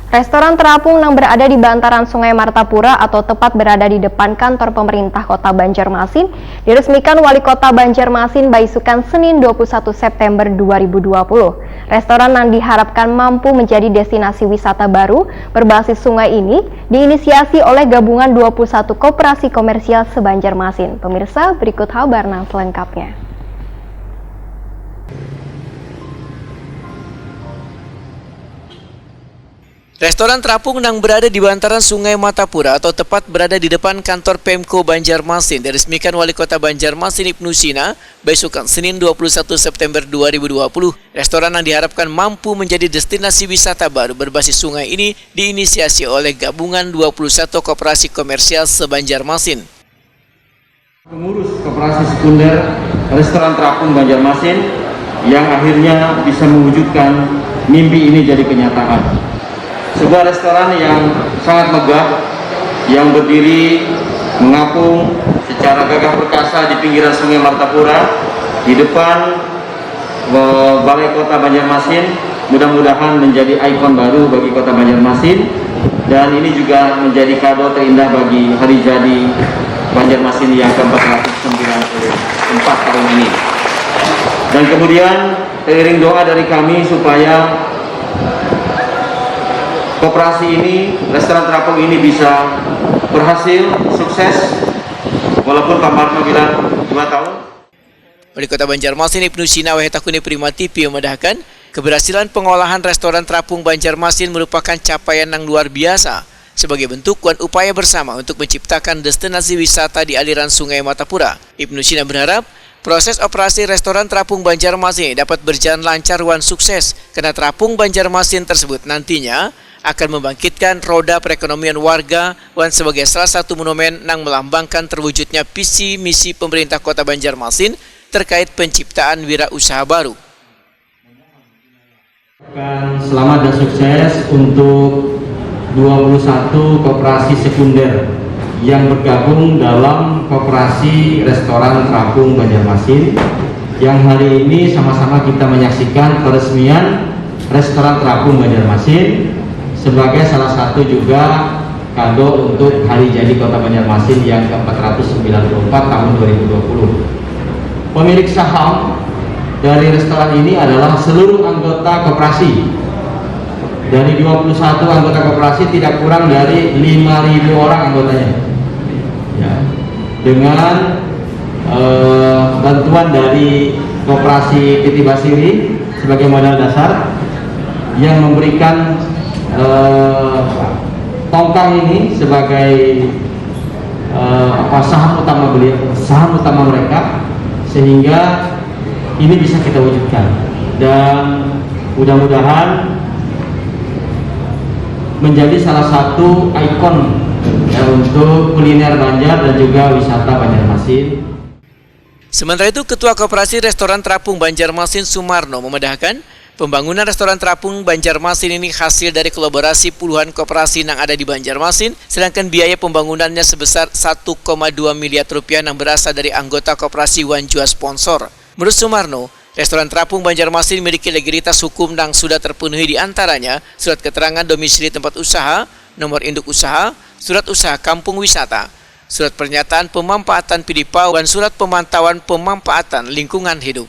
Restoran terapung yang berada di bantaran Sungai Martapura atau tepat berada di depan kantor pemerintah Kota Banjarmasin diresmikan Wali Kota Banjarmasin Baisukan Senin 21 September 2020. Restoran yang diharapkan mampu menjadi destinasi wisata baru berbasis sungai ini diinisiasi oleh gabungan 21 koperasi komersial se-Banjarmasin. Pemirsa, berikut kabar selengkapnya. Restoran terapung yang berada di bantaran Sungai Martapura atau tepat berada di depan kantor Pemko Banjarmasin diresmikan Wali Kota Banjarmasin Ibnu Sina Baisukan Senin 21 September 2020. Restoran yang diharapkan mampu menjadi destinasi wisata baru berbasis sungai ini diinisiasi oleh gabungan 21 koperasi komersial se-Banjarmasin. Pengurus koperasi sekunder Restoran Terapung Banjarmasin yang akhirnya bisa mewujudkan mimpi ini jadi kenyataan. Sebuah restoran yang sangat megah, yang berdiri mengapung secara gagah perkasa di pinggiran Sungai Martapura, di depan Balai Kota Banjarmasin, mudah-mudahan menjadi ikon baru bagi Kota Banjarmasin, dan ini juga menjadi kado terindah bagi hari jadi Banjarmasin yang ke-494 tahun ini. Dan kemudian teriring doa dari kami supaya koperasi ini, restoran terapung ini bisa berhasil, sukses, walaupun Pak Marno bilang 2 tahun. Wali Kota Banjarmasin Ibnu Sina Wahetakuni Prima TV memedahkan keberhasilan pengolahan restoran terapung Banjarmasin merupakan capaian yang luar biasa sebagai bentuk dan upaya bersama untuk menciptakan destinasi wisata di aliran Sungai Martapura. Ibnu Sina berharap proses operasi restoran terapung Banjarmasin dapat berjalan lancar dan sukses karena terapung Banjarmasin tersebut nantinya akan membangkitkan roda perekonomian warga dan sebagai salah satu monumen yang melambangkan terwujudnya visi misi pemerintah Kota Banjarmasin terkait penciptaan wirausaha baru. Selamat dan sukses untuk 21 koperasi sekunder yang bergabung dalam koperasi restoran terapung Banjarmasin yang hari ini sama-sama kita menyaksikan peresmian restoran terapung Banjarmasin sebagai salah satu juga kado untuk hari jadi Kota Banjarmasin yang ke-494 tahun 2020. Pemilik saham dari restoran ini adalah seluruh anggota koperasi. Dari 21 anggota koperasi tidak kurang dari 5.000 orang anggotanya. Ya. Dengan bantuan dari koperasi Titi Basiri sebagai modal dasar yang memberikan tongkang ini sebagai saham utama mereka, sehingga ini bisa kita wujudkan dan mudah-mudahan menjadi salah satu ikon ya, untuk kuliner Banjar dan juga wisata Banjarmasin. Sementara itu, Ketua Koperasi Restoran Terapung Banjarmasin Sumarno memedahkan pembangunan restoran terapung Banjarmasin ini hasil dari kolaborasi puluhan koperasi yang ada di Banjarmasin, sedangkan biaya pembangunannya sebesar 1,2 miliar rupiah yang berasal dari anggota koperasi wan jua sponsor. Menurut Sumarno, restoran terapung Banjarmasin memiliki legalitas hukum yang sudah terpenuhi di antaranya surat keterangan domisili tempat usaha, nomor induk usaha, surat usaha kampung wisata, surat pernyataan pemanfaatan PIDIPA, dan surat pemantauan pemanfaatan lingkungan hidup.